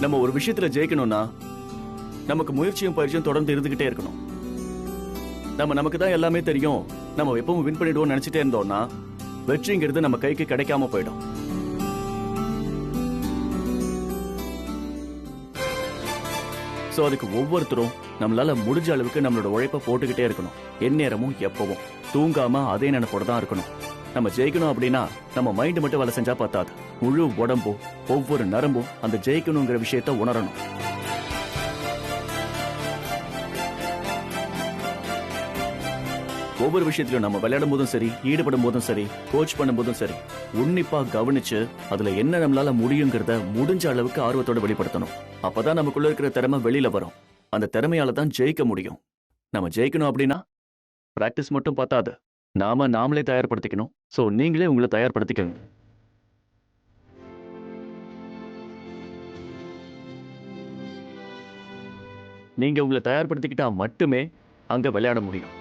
நம்ம ஒரு விஷயத்துல ஜெயிக்கணும்னா நமக்கு முயற்சியும் பயிற்சியும் தொடர்ந்து இருந்துகிட்டே இருக்கணும். நமக்கு தான் எல்லாமே தெரியும், நம்ம எப்பவும் வின் பண்ணிடுவோம் நினைச்சிட்டே இருந்தோம்னா வெற்றிங்கிறது நம்ம கைக்கு கிடைக்காம போயிடும். சோ அதுக்கு ஒவ்வொருத்தரும் நம்மளால முடிஞ்ச அளவுக்கு நம்மளோட உழைப்பை போட்டுக்கிட்டே இருக்கணும். எந்நேரமும் எப்பவும் தூங்காம அதே நினைப்போட தான் இருக்கணும். நம்ம ஜெயிக்கணும் அப்படின்னா நம்ம மைண்ட் மட்டும் வேலை செஞ்சா பத்தாது, முழு உடம்பும் ஒவ்வொரு நரம்பும் அந்த ஜெயிக்கணுங்கிற விஷயத்த உணரணும். ஒவ்வொரு விஷயத்திலும் நம்ம விளையாடும் போதும் சரி, ஈடுபடும் போதும் சரி, கோச் பண்ணும் போதும் சரி, உன்னிப்பா கவனிச்சு அதுல என்ன நம்மளால முடியுங்கிறத முடிஞ்ச அளவுக்கு ஆர்வத்தோட வெளிப்படுத்தணும். அப்பதான் நமக்குள்ள இருக்கிற திறமை வெளியில வரும். அந்த திறமையால தான் ஜெயிக்க முடியும். நம்ம ஜெயிக்கணும் அப்படின்னா பிராக்டிஸ் மட்டும் பத்தாது, நாமளே தயார்படுத்திக்கணும். சோ நீங்களே உங்களை தயார்படுத்திக்கணும். நீங்க உங்களை தயார்படுத்திக்கிட்டா மட்டுமே அங்க விளையாட முடியும்.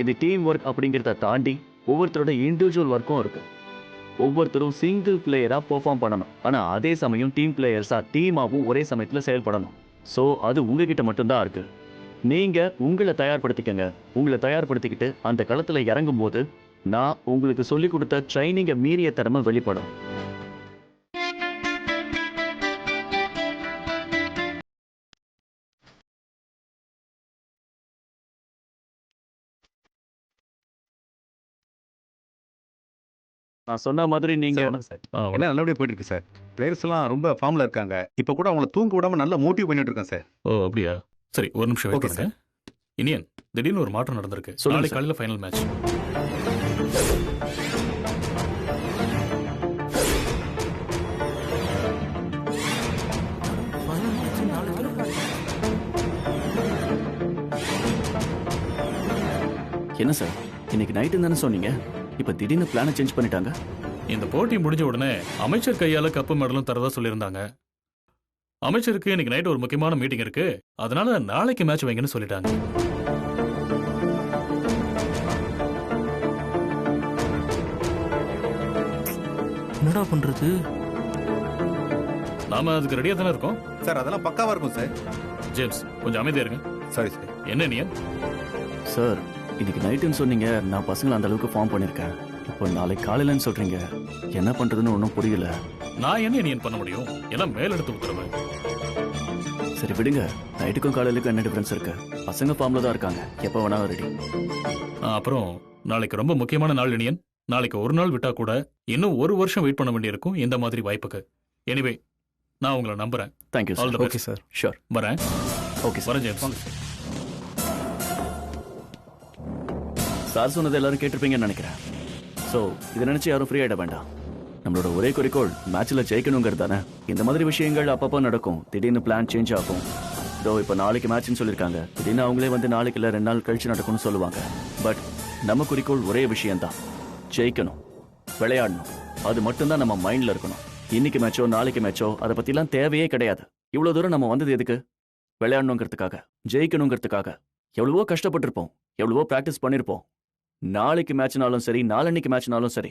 இது டீம் ஒர்க் அப்படிங்கிறத தாண்டி ஒவ்வொருத்தரோட இண்டிவிஜுவல் ஒர்க்கும் இருக்கு. ஒவ்வொருத்தரும் சிங்கிள் பிளேயரா பெர்ஃபார்ம் பண்ணணும், ஆனா அதே சமயம் டீம் பிளேயர்ஸா டீமாவும் ஒரே சமயத்துல செயல்படணும். சோ அது உங்ககிட்ட மட்டும்தான் இருக்கு. நீங்க உங்களை தயார்படுத்திக்கங்க. உங்களை தயார்படுத்திக்கிட்டு அந்த களத்துல இறங்கும் போது நான் உங்களுக்கு சொல்லி கொடுத்த ட்ரைனிங்கை மீறிய திறமை வெளிப்படும். நான் சொன்ன மாதிரி நீங்க எல்லாம் நல்லபடியா போயிட்டு இருக்கு சார். பிளேயர்ஸ் எல்லாம் ரொம்ப ஃபார்ம்ல இருக்காங்க. இப்ப கூட அவங்கள தூங்க விடாம நல்லா மோட்டிவ் பண்ணிட்டு இருக்கேன் சார். ஓ அப்படியா? சரி, ஒரு நிமிஷம் வெயிட் Okay, பண்ணுங்க. இனியன், திடீர்னு ஒரு மாற்றம் நடந்திருக்கு. சொல்லுங்க நாளைக்கு சார். காலையில ஃபைனல் மேட்ச். என்ன சார், இன்னைக்கு நைட்டு தானே சொன்னீங்க, இப்ப திடீர்னு பிளானை சேஞ்ச் பண்ணிட்டாங்க. இந்த போட்டி முடிஞ்ச உடனே அமைச்சர் கையால கப்பு மெடலும் தரதா சொல்லியிருந்தாங்க. அமைச்சருக்கு இன்னைக்கு நைட் ஒரு முக்கியமான மீட்டிங் இருக்கு, அதனால நாளைக்கு மேட்ச் வைங்கன்னு சொல்லிட்டாங்க. என்னடா பண்றது? நாம அதுக்கு ரெடியா தானே இருக்கோம். சார் அதெல்லாம் பக்காவா இருக்கும் சார். ஜேம்ஸ், கொஞ்சம் அமைதியா இருங்க. Sorry sir. என்ன இனியன்? சார், இன்னைக்கு நைட்டுன்னு சொன்னீங்க, நான் பசங்களை அந்த அளவுக்கு ஃபார்ம் பண்ணிருக்கேன். இப்போ நாளைக்கு காலையிலன்னு சொல்றீங்க, என்ன பண்றதுன்னு ஒன்றும் புரியல. நான் என்ன இனியன் பண்ண முடியும்? எல்லாம் மேலெடுத்து உத்தரவு. சரி விடுங்க, நைட்டுக்கும் காலையிலுக்கும் என்ன டிஃபரன்ஸ் இருக்கு? பசங்க ஃபார்ம்ல தான் இருக்காங்க, எப்போ வேணாலும் ரெடி. அப்புறம் நாளைக்கு ரொம்ப முக்கியமான நாள் இனியன். நாளைக்கு ஒரு நாள் விட்டா கூட இன்னும் ஒரு வருஷம் வெயிட் பண்ண வேண்டியிருக்கும் இந்த மாதிரி வாய்ப்புக்கு. எனிவே, நான் உங்களை நம்புறேன். Thank you All sir. the okay best. Sir, sure. வரேன். Okay sir. வரேன் ஜேம்ஸ். சார் சொன்னது எல்லாரும் கேட்டிருப்பீங்கன்னு நினைக்கிறேன். ஸோ இதை நினைச்சு யாரும் ஃப்ரீ ஆயிட வேண்டாம். நம்மளோட ஒரே குறிக்கோள் மேட்ச்ல ஜெயிக்கணுங்கிறது தானே. இந்த மாதிரி விஷயங்கள் அப்பப்போ நடக்கும், திடீர்னு பிளான் சேஞ்ச் ஆகும். இதோ இப்போ நாளைக்கு மேட்ச்னு சொல்லியிருக்காங்க, திடீர்னு அவங்களே வந்து நாளைக்கு இல்லை 2 நாள் கழிச்சு நடக்கும்னு சொல்லுவாங்க. பட் நம்ம குறிக்கோள் ஒரே விஷயம்தான், ஜெயிக்கணும், விளையாடணும். அது மட்டும்தான் நம்ம மைண்ட்ல இருக்கணும். இன்னைக்கு மேட்சோ நாளைக்கு மேட்சோ அதை பத்திலாம் தேவையே கிடையாது. இவ்வளவு தூரம் நம்ம வந்தது எதுக்கு? விளையாடணுங்கிறதுக்காக, ஜெயிக்கணுங்கிறதுக்காக. எவ்வளவோ கஷ்டப்பட்டிருப்போம், எவ்வளவோ பிராக்டிஸ் பண்ணிருப்போம். நாளைக்கு மேட்ச்னாலும் சரி, நாளன்னைக்கு மேட்ச்னாலும் சரி,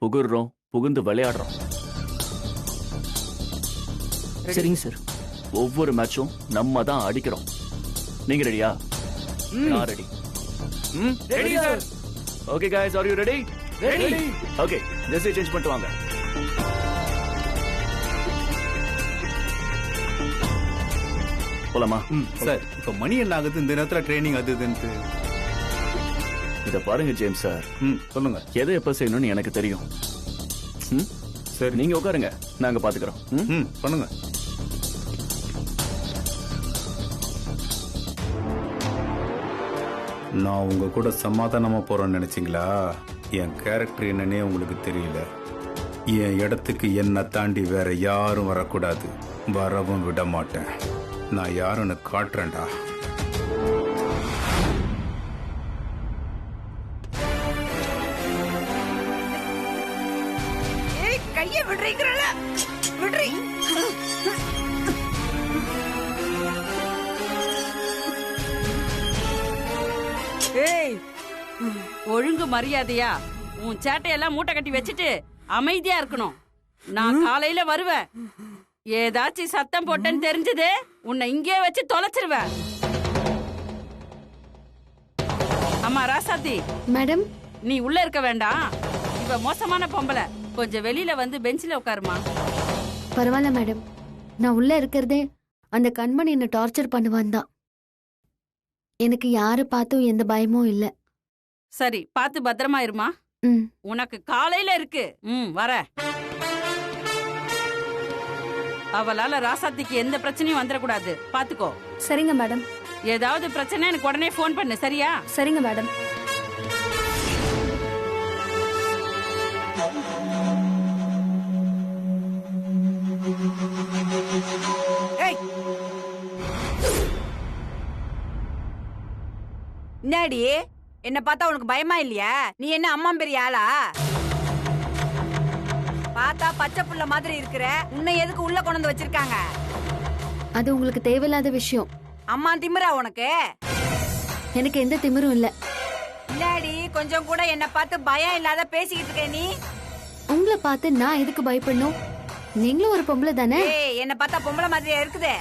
புகுறோம், புகுந்து விளையாடுறோம். சரிங்க சார். ஒவ்வொரு மேட்சும் நம்ம தான் அடிக்கிறோம். நீங்க ரெடியா? நான் ready. Ready sir. Okay guys, are you ready? Ready. Okay, Jersey change பண்ணிட்டு வாங்க. போலாமா? சார் இப்ப மணி என்ன ஆகுது இந்த நேரத்துல ட்ரைனிங் அது இதுன்ட்டு? இத பாருங்க ஜேம்ஸ் சார், சொல்லுங்க. எதை எப்ப செய்யணும்னு எனக்கு தெரியும். சரி நீங்க உட்காருங்க, நாங்க பாத்துக்கிறோம். பண்ணுங்க. நான் உங்க கூட சமாதானமா போறேன்னு நினைச்சீங்களா? என் கேரக்டர் என்னன்னே உங்களுக்கு தெரியல. என் இடத்துக்கு என்னை தாண்டி வேற யாரும் வரக்கூடாது, வரவும் விட மாட்டேன். நான் யாருன்னு காட்டுறேன்டா. கைய விடுறீங்கறல விடுறீ. ஏய், ஒழுங்கு மரியாதையா உன் சேட்டையெல்லாம் மூட்டை கட்டி வச்சுட்டு அமைதியா இருக்கணும். நான் காலையில வருவேன். ஏதாச்சும் சத்தம் போட்டேன்னு தெரிஞ்சது உன்னை இங்கே வச்சு தொலைச்சிருவேன். அம்மா ராசாத்தி, மேடம், நீ உள்ள இருக்க வேண்டாம். இவ மோசமான பொம்பளை. கொஞ்சம் வெளியில வந்து பெஞ்சில உட்காருமா. பரவாயில்ல மேடம். நான் உள்ள இருக்கிறதே அந்த கண்மணி என்ன டார்ச்சர் பண்ணுவான் தான். எனக்கு யாரு பார்த்தும் எந்த பயமும் இல்ல. சரி, பார்த்து பத்திரமா இருமா. ம். உனக்கு காலையில இருக்கு. வர. அவளால ராசாத்திக்கு எந்த பிரச்சனையும் வந்துடக்கூடாது. பாத்துக்கோ. சரிங்க மேடம். ஏதாவது பிரச்சனை எனக்கு உடனே போன் பண்ணு. சரியா? சரிங்க மேடம். என்னடி என்ன பார்த்தா உனக்கு பயமா இல்லையா? நீ என்ன அம்மா பெரிய ஆளா? பார்த்தா பச்சை புள்ள மாதிரி இருக்கிற. உன்னை எதுக்கு உள்ள கொண்டு வந்து வச்சிருக்காங்க? அது உங்களுக்கு தேவையில்லாத விஷயம். அம்மா திமிரா உனக்கு? எனக்கு எந்த திமிரும் இல்ல. இல்லாடி கொஞ்சம் கூட என்ன பார்த்து பயம் இல்லாத பேசிக்கிட்டு இருக்க நீ. உங்களை பார்த்து நான் எதுக்கு பயப்படணும்? நீங்களும் ஒரு பொம்பளை தானே? ஏய், என்ன பார்த்தா பொம்பளை மாதிரியா இருக்குது?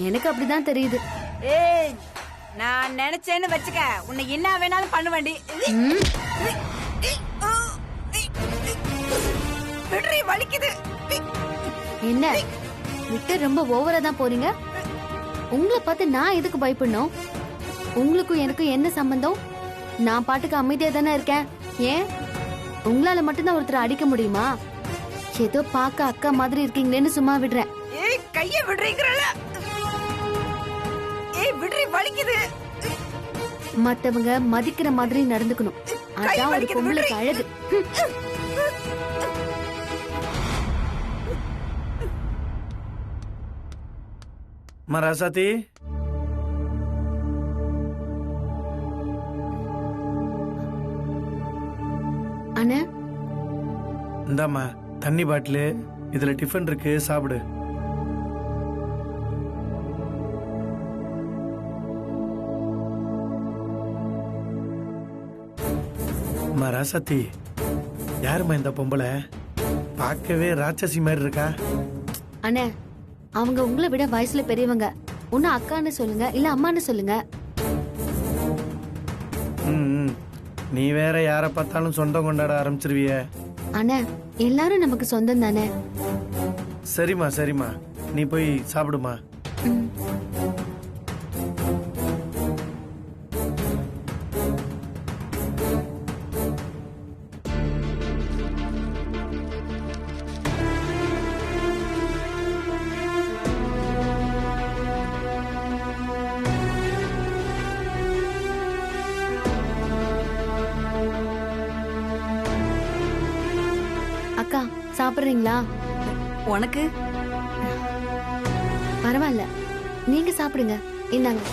எனக்கு அப்படிதான் தெரியுது. ஏய், நான் நினைச்சேன்னு வச்சுக்க, உன்னை என்ன வேணாலும் பண்ணுவேண்டி. விடுறி, வலிக்குது. என்ன விட்டு ரொம்ப ஓவரா தான் போறீங்க. உங்களை பார்த்து நான் எதுக்கு பயப்படணும்? உங்களுக்கும் எனக்கும் என்ன சம்பந்தம்? நான் பாட்டுக்கு அமைதியா தானே இருக்கேன். ஏன் உங்களால மட்டும்தான் ஒருத்தரை அடிக்க முடியுமா? ஏதோ பார்க்க அக்கா மாதிரி இருக்கீங்களேன்னு சும்மா விடுறேன். ஏய், கைய விடுறீங்கறல. ஏய், விடுறி, வலிக்குது. மத்தவங்க மதிக்கிற மாதிரி நடந்துக்கணும். அதான் ஒரு பொம்பளைக்கு அழகு. ராசாத்தி, அண்ணா, இந்தாம்மா தண்ணி பாட்டிலு. இதுல டிஃபன் இருக்கு, சாப்பிடு. ராசாத்தி, யாருமா இந்த பொம்பளை? பார்க்கவே ராட்சசி மாதிரி இருக்கா. அண்ணா, அவங்க உங்களை விட வயசுல பெரியவங்க. ஒன்னு அக்கான்னு சொல்லுங்க, இல்ல அம்மான்னு சொல்லுங்க. நீ வேற யார பார்த்தாலும் சொந்தம் கொண்டாட ஆரம்பிச்சிருவிய. அண்ணா, எல்லாரும் நமக்கு சொந்தம் தானே. சரிம்மா சரிம்மா, நீ போய் சாப்பிடுமா. அக்கா, சாப்பிடுறீங்களா? உனக்கு பரவாயில்ல, நீங்க சாப்பிடுங்க. இந்தாங்க.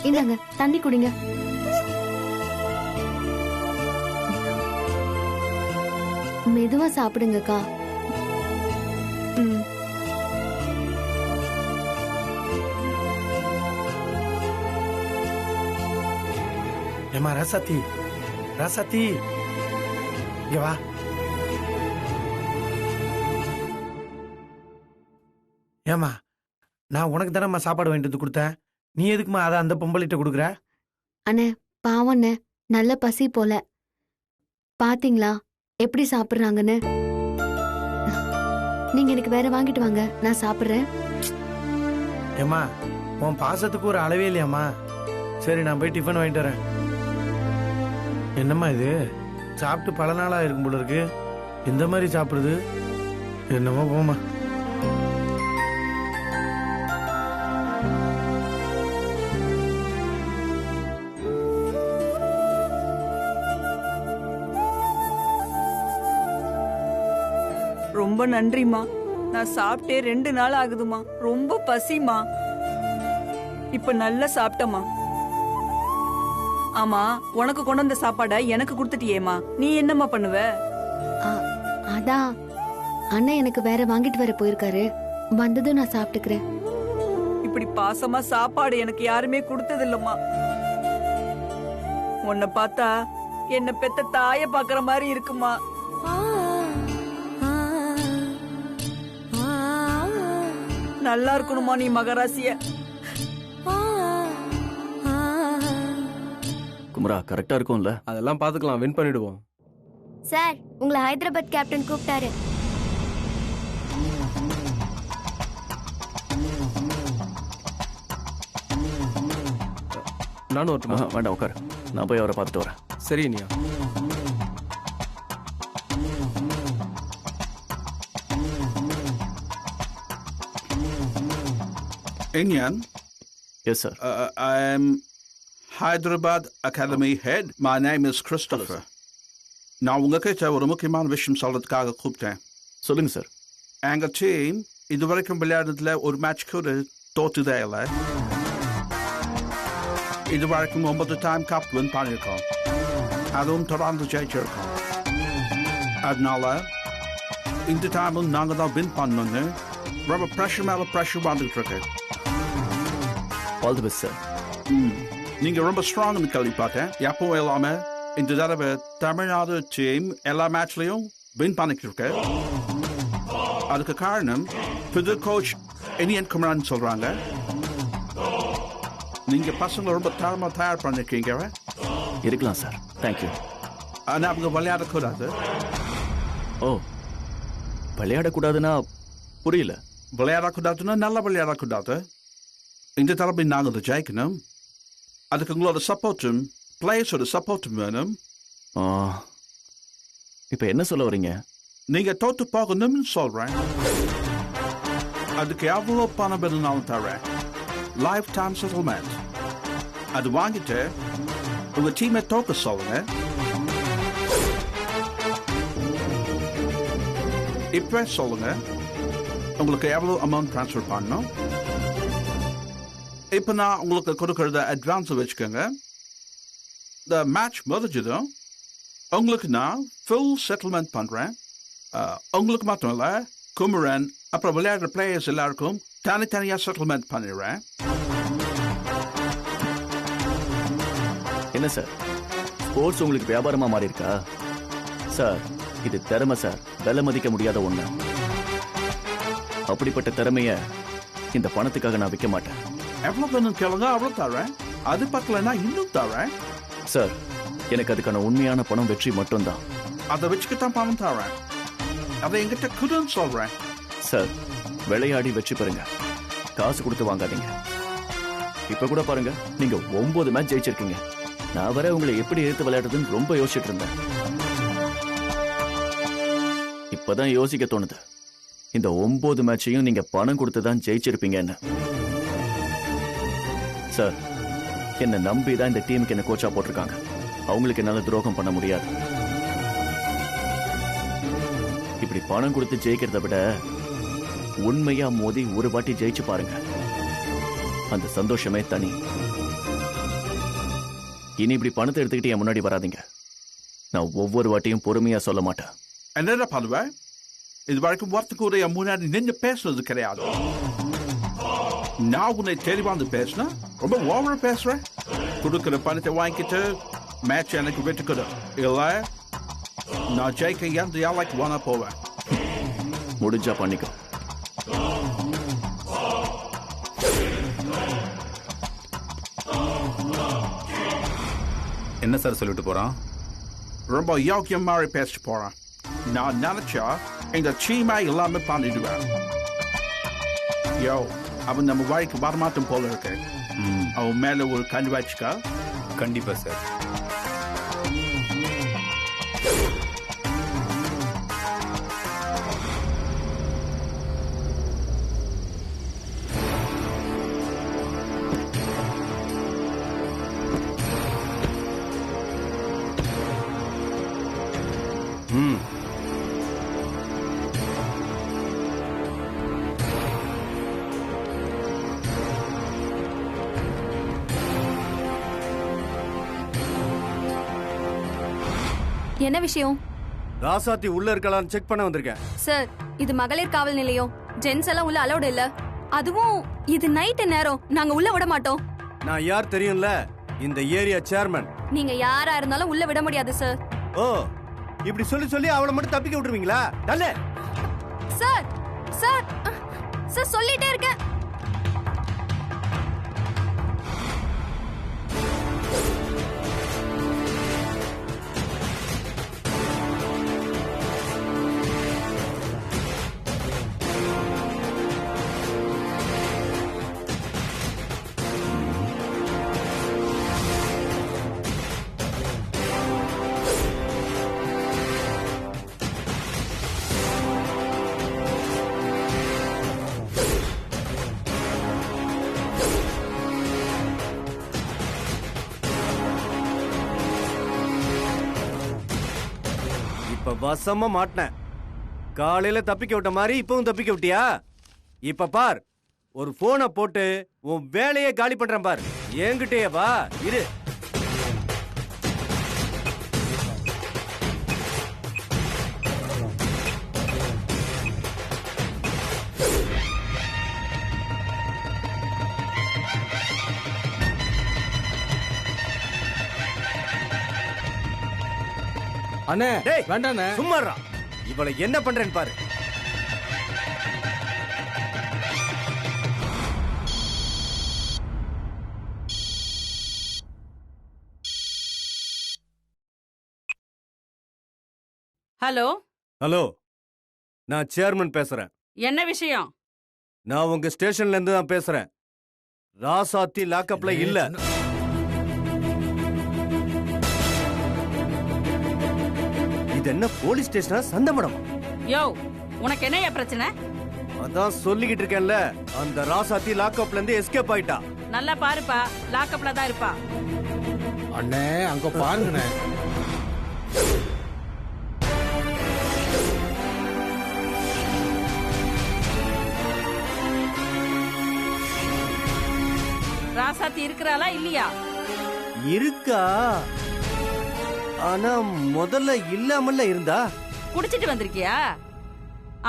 இந்தாங்க, தண்ணி குடிங்க. மெதுவா சாப்பிடுங்கக்கா. ஏமா ராசாத்தி, ராசாத்தி, இங்க வா. ஏமா, நான் உனக்கு தானே சாப்பாடு வாங்கிட்டு வந்து கொடுத்தேன். நீ எதுக்குமா அதை அந்த பொம்பளிட்ட கொடுக்குற? அண்ணே, பாவண்ணே, நல்ல பசி போல. பாத்தீங்களா எப்படி சாப்பிடுறாங்கன்னு? நீங்க எனக்கு வேற வாங்கிட்டு வாங்க, நான் சாப்பிடுறேன். ஏமா, உன் பாசத்துக்கு ஒரு அளவே இல்லையாம்மா. சரி, நான் போய் டிஃபன் வாங்கிட்டு வரேன். என்னம்மா இது, சாப்பிட்டு பல நாளா இருக்கும் போல இருக்கு. இந்த மாதிரி சாப்பிடுது. என்னமோ போமா. ரொம்ப நன்றிம்மா. நான் சாப்பிட்டே 2 நாள் ஆகுதுமா. ரொம்ப பசிமா. இப்ப நல்லா சாப்பிட்டமா. ஆமா, உனக்கு கொண்டு வந்த சாப்பாட எனக்கு கொடுத்துட்டியேமா. நீ என்னம்மா பண்ணுவ? அதான் அண்ணன் எனக்கு வேற வாங்கிட்டு வர போயிருக்காரு. வந்ததும் நான் சாப்பிட்டுக்கிறேன். இப்படி பாசமா சாப்பாடு எனக்கு யாருமே கொடுத்தது இல்லம்மா. உன்னை பார்த்தா என்ன பெத்த தாய பாக்குற மாதிரி இருக்குமா. நல்லா இருக்கணுமா நீ மகராசிய. குமரா கரெக்டா இருக்கும்ல? அதெல்லாம் பாத்துக்கலாம், வின் பண்ணிடுவோம். சார், உங்களை ஹைதராபாத் கேப்டன் கூப்பிட்டாரு. நானும் வரட்டுமா? வேண்டாம் உட்காரு, நான் போய் அவரை பார்த்துட்டு வரேன். சரி Iniya. Indian, yes sir. I'm Hyderabad Academy head. My name is Christopher. நான் உங்ககிட்ட ஒரு முக்கியமான விஷயம் சொல்றதுக்காக கூப்பிட்டேன். சொல்லுங்க சார். எங்க டீம் இதுவரைக்கும் விளையாடுறதுல ஒரு மேட்ச் கூட தோத்துதே இல்லை. இதுவரைக்கும் 9 டைம் கப் வின் பண்ணியிருக்கோம். அதுவும் தொடர்ந்து ஜெயிச்சிருக்கோம். அதனால இந்த டைமும் நாங்கள் தான் வின் பண்ணணும்னு ரொம்ப ப்ரெஷர் மேலே ப்ரெஷர் வந்துட்டு இருக்கு. All the best sir. நீங்க ரொம்ப ஸ்ட்ராங்னு கேள்விப்பட்டேன். எப்பவும் இல்லாம இந்த தடவை தமிழ்நாடு டீம் எல்லா மேட்ச்லயும் வின் பண்ணிட்டு இருக்கு. அதுக்கு காரணம் புது கோச் இனியன் குமரன் சொல்றாங்க. நீங்க பசங்க ரொம்ப தரமா தயார் பண்ணிருக்கீங்க. இருக்கலாம் சார். தேங்க்யூ. ஆனா அவங்க விளையாடக்கூடாது. ஓ, விளையாடக்கூடாதுன்னா புரியல. விளையாடக்கூடாதுன்னா நல்லா விளையாடக்கூடாது. இந்த தடவை நாங்கள் ஜெயிக்கணும். அதுக்கு உங்களோட சப்போர்ட்டும் பிளேயர்ஸோட சப்போர்ட்டும் வேணும். இப்போ என்ன சொல்ல வரீங்க? நீங்க தோத்து போகணும்னு சொல்றேன். அதுக்கு எவ்வளோ பணம் வேணும்னாலும் தரேன். Life time settlement. அது வாங்கிட்டு உங்க டீமை தோக்க சொல்லுங்க. இப்ப சொல்லுங்க உங்களுக்கு எவ்வளோ அமௌண்ட் ட்ரான்ஸ்ஃபர் பண்ணணும். இப்போ நான் உங்களுக்கு கொடுக்கறத அட்வான்ஸ் வச்சுக்கோங்க. இந்த மேட்ச் முடிஞ்சதும் உங்களுக்கு நான் ஃபுல் செட்டில்மெண்ட் பண்றேன். உங்களுக்கு மட்டும் இல்ல, குமரன் அப்புறம் விளையாடுற பிளேயர்ஸ் எல்லாருக்கும் தனித்தனியா செட்டில்மெண்ட் பண்ணிடுறேன். என்ன சார், ஸ்போர்ட்ஸ் உங்களுக்கு வியாபாரமா மாறி இருக்கா? சார், இது திறமை சார், விலை மதிக்க முடியாத ஒண்ணு. அப்படிப்பட்ட திறமைய இந்த பணத்துக்காக நான் விற்க மாட்டேன். எவ்வளவு வேணும் கேளுங்க, அவ்வளவு தரேன். அது பக்கலன்னா இன்னும் தரேன். சார், எனக்கு அதுக்கான உண்மையான பணம் வெற்றி மட்டும்தான். அதை வச்சுக்கிட்டான் பணம் தரேன். அதை எங்கிட்ட குடுன்னு சொல்றேன். சார், விளையாடி வெற்றி பெறுங்க, காசு கொடுத்து வாங்காதீங்க. இப்ப கூட பாருங்க, நீங்க 9 மேட்ச் ஜெயிச்சிருக்கீங்க. நான் வர உங்களை எப்படி எடுத்து விளையாடுறதுன்னு ரொம்ப யோசிச்சுட்டு இருந்தேன். இப்பதான் யோசிக்க தோணுது, இந்த 9 மேட்சையும் நீங்க பணம் கொடுத்து தான் ஜெயிச்சிருப்பீங்கன்னு. சார், என்ன நம்பி தான் இந்த டீமுக்கு என்ன கோச்சா போட்டிருக்காங்க. அவங்களுக்கு என்னால துரோகம் பண்ண முடியாது. இப்படி பணம் கொடுத்து ஜெயிக்கிறத விட உண்மையா மோதி ஒரு வாட்டி ஜெயிச்சு பாருங்க, அந்த சந்தோஷமே தனி. இனி இப்படி பணத்தை எடுத்துக்கிட்டு என் முன்னாடி வராதீங்க. நான் ஒவ்வொரு வாட்டியும் பொறுமையா சொல்ல மாட்டேன். என்ன பண்ணுவேன்? இது வரைக்கும் ஒருத்தருக்கு என் முன்னாடி நின்று பேசுறது கிடையாது. நான் உன்னை தெளிவாந்து பேசினேன், ரொம்ப ஓவரா பேசுறேன். கொடுக்கிற பணத்தை வாங்கிட்டு மேட்ச் எனக்கு விட்டுக்கிடு. இல்ல நான் ஜெயிக்க எந்த யாருக்கு வானா போவேன். முடிஞ்சா பண்ணிக்கோ. என்ன சார் சொல்லிட்டு போறான்? ரொம்ப யோக்கியம் மாதிரி பேசிட்டு போறான். நான் நினைச்சா இந்த டீமை எல்லாமே பண்ணிடுவேன். யோ, அவன் நம்ம வழிக்கு வரமாட்டம் போல இருக்கு. அவன் மேல ஒரு கண் வச்சுக்கா. கண்டிப்பா சார். என்ன விஷயம்? ராசாத்தி உள்ள இருக்கலாம்னு செக் பண்ண வந்திருக்கேன். சார், இது மகளிர் காவல் நிலையம். ஜென்ஸ் எல்லாம் உள்ள அலௌட் இல்ல. அதுவும் இது நைட் நேரம். நாங்க உள்ள விட மாட்டோம். நான் யார் தெரியும்ல? இந்த ஏரியா சேர்மன். நீங்க யாரா இருந்தாலும் உள்ள விட முடியாது சார். ஓ, இப்படி சொல்லி சொல்லி அவளை மட்டும் தப்பிக்க விட்டுருவீங்களா? டல்லே. சார் சார் சார் சொல்லிட்டே இருக்கேன். இப்ப வசமா மாட்டினேன். காலையில தப்பிக்க விட்ட மாதிரி இப்பவும் தப்பிக்க விட்டியா? இப்ப பார், ஒரு போனை போட்டு உன் வேலையை காலி பண்றேன் பார். என்கிட்டயே வா. இரு. அண்ணே டேய், வேண்டாண்ணே. சும்மாறா. இவளை என்ன பண்றேன்னு பாரு. ஹலோ, ஹலோ, நான் சேர்மன் பேசுறேன். என்ன விஷயம்? நான் உங்க ஸ்டேஷன்ல இருந்து தான் பேசுறேன். ராசாத்தி லாக்அப்ல இல்ல. இது என்ன போலீஸ் ஸ்டேஷனா சந்தமடம்? யோ, உனக்கு என்னையா பிரச்சனை? அதான் சொல்லிக்கிட்டு இருக்கேன்ல, அந்த ராசாத்தி லாக்அப்ல இருந்து எஸ்கேப் ஆயிட்டா. நல்லா பாருப்பா, லாக்அப்ல தான் இருப்பா. அண்ணே அங்க பாருங்கண்ணே. ராசாத்தி இருக்கிறாளா இல்லையா? இருக்கா, ஆனா முதல்ல இல்லாமல்ல இருந்தா. குடிச்சிட்டு வந்திருக்கியா?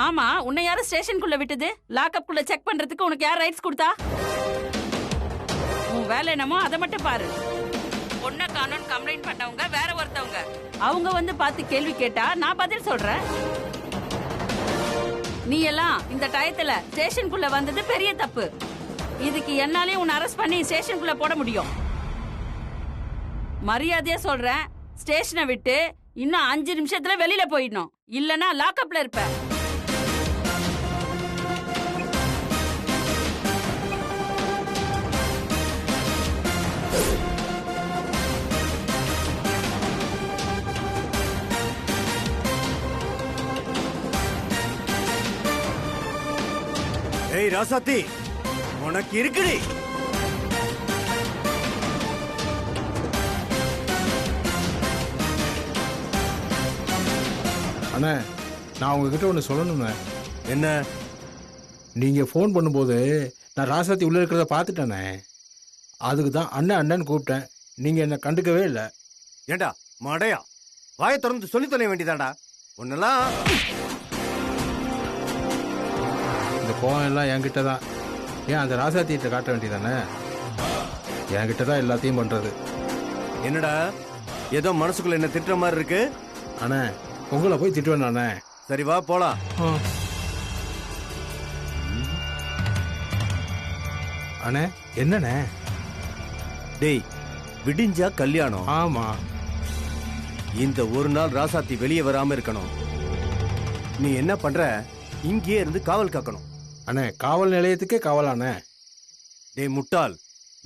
ஆமா, உன்னை யாரும் ஸ்டேஷனுக்குள்ள விட்டது? லாக்அப்குள்ள செக் பண்றதுக்கு உனக்கு யார் ரைட்ஸ் கொடுத்தா? உன் வேலை என்னமோ அதை மட்டும் பாரு. பொண்ணை காணோன்னு கம்ப்ளைண்ட் பண்ணவங்க வேற ஒருத்தவங்க. அவங்க வந்து பார்த்து கேள்வி கேட்டா நான் பதில் சொல்றேன். நீ எல்லாம் இந்த டயத்துல ஸ்டேஷனுக்குள்ள வந்தது பெரிய தப்பு. இதுக்கு என்னாலே உன்னை அரெஸ்ட் பண்ணி ஸ்டேஷனுக்குள்ள போட முடியும். மரியாதையா சொல்றேன், ஸ்டேஷனை விட்டு இன்னும் 5 நிமிஷத்துல வெளியில போயிடணும். இல்லனா லாக்அப்ல இருப்ப. ஏய் ராசாத்தி, உனக்கு இருக்குடி. அண்ணே நான் உங்ககிட்ட ஒன்று சொல்லணுண்ணே. என்ன? நீங்கள் ஃபோன் பண்ணும்போது நான் ராசாத்தி உள்ளே இருக்கிறத பார்த்துட்டேண்ணே. அதுக்கு தான் அண்ணன் அண்ணன் கூப்பிட்டேன். நீங்கள் என்னை கண்டுக்கவே இல்லை. ஏண்டா மடையா, வாயை திறந்து சொல்லி தொலைய வேண்டியதாடா. ஒன்னெல்லாம் இந்த கோவம் எல்லாம் என்கிட்ட தான். ஏன் அந்த ராசாத்திகிட்ட காட்ட வேண்டியதானே? என்கிட்ட தான் எல்லாத்தையும் பண்ணுறது. என்னடா ஏதோ மனசுக்குள்ள என்ன திட்டுற மாதிரி இருக்கு? அண்ணே உங்களை போய் திட்டுவேன் அண்ணே. சரி வா போலாம். அண்ணே என்னண்ணே? டேய், விடிஞ்சா கல்யாணம். ஆமா, இந்த ஒரு நாள் ராசாத்தி வெளியே வராம இருக்கணும். நீ என்ன பண்ற? இங்கே இருந்து காவல் காக்கணும். அண்ணே காவல் நிலையத்துக்கே காவலாண்ணே. டேய் முட்டாள்,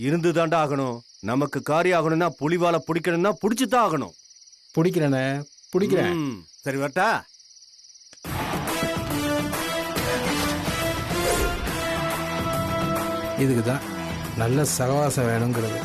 இருந்து தாண்டா ஆகணும். நமக்கு காரியம் ஆகணும்னா புலிவால பிடிக்கணும்னா பிடிச்சுதான் ஆகணும். பிடிக்கிறேண்ணே, பிடிக்கிறேன். சரி வரட்டா? இதுக்கு தான் நல்ல சகவாசம் வேணுங்கிறது.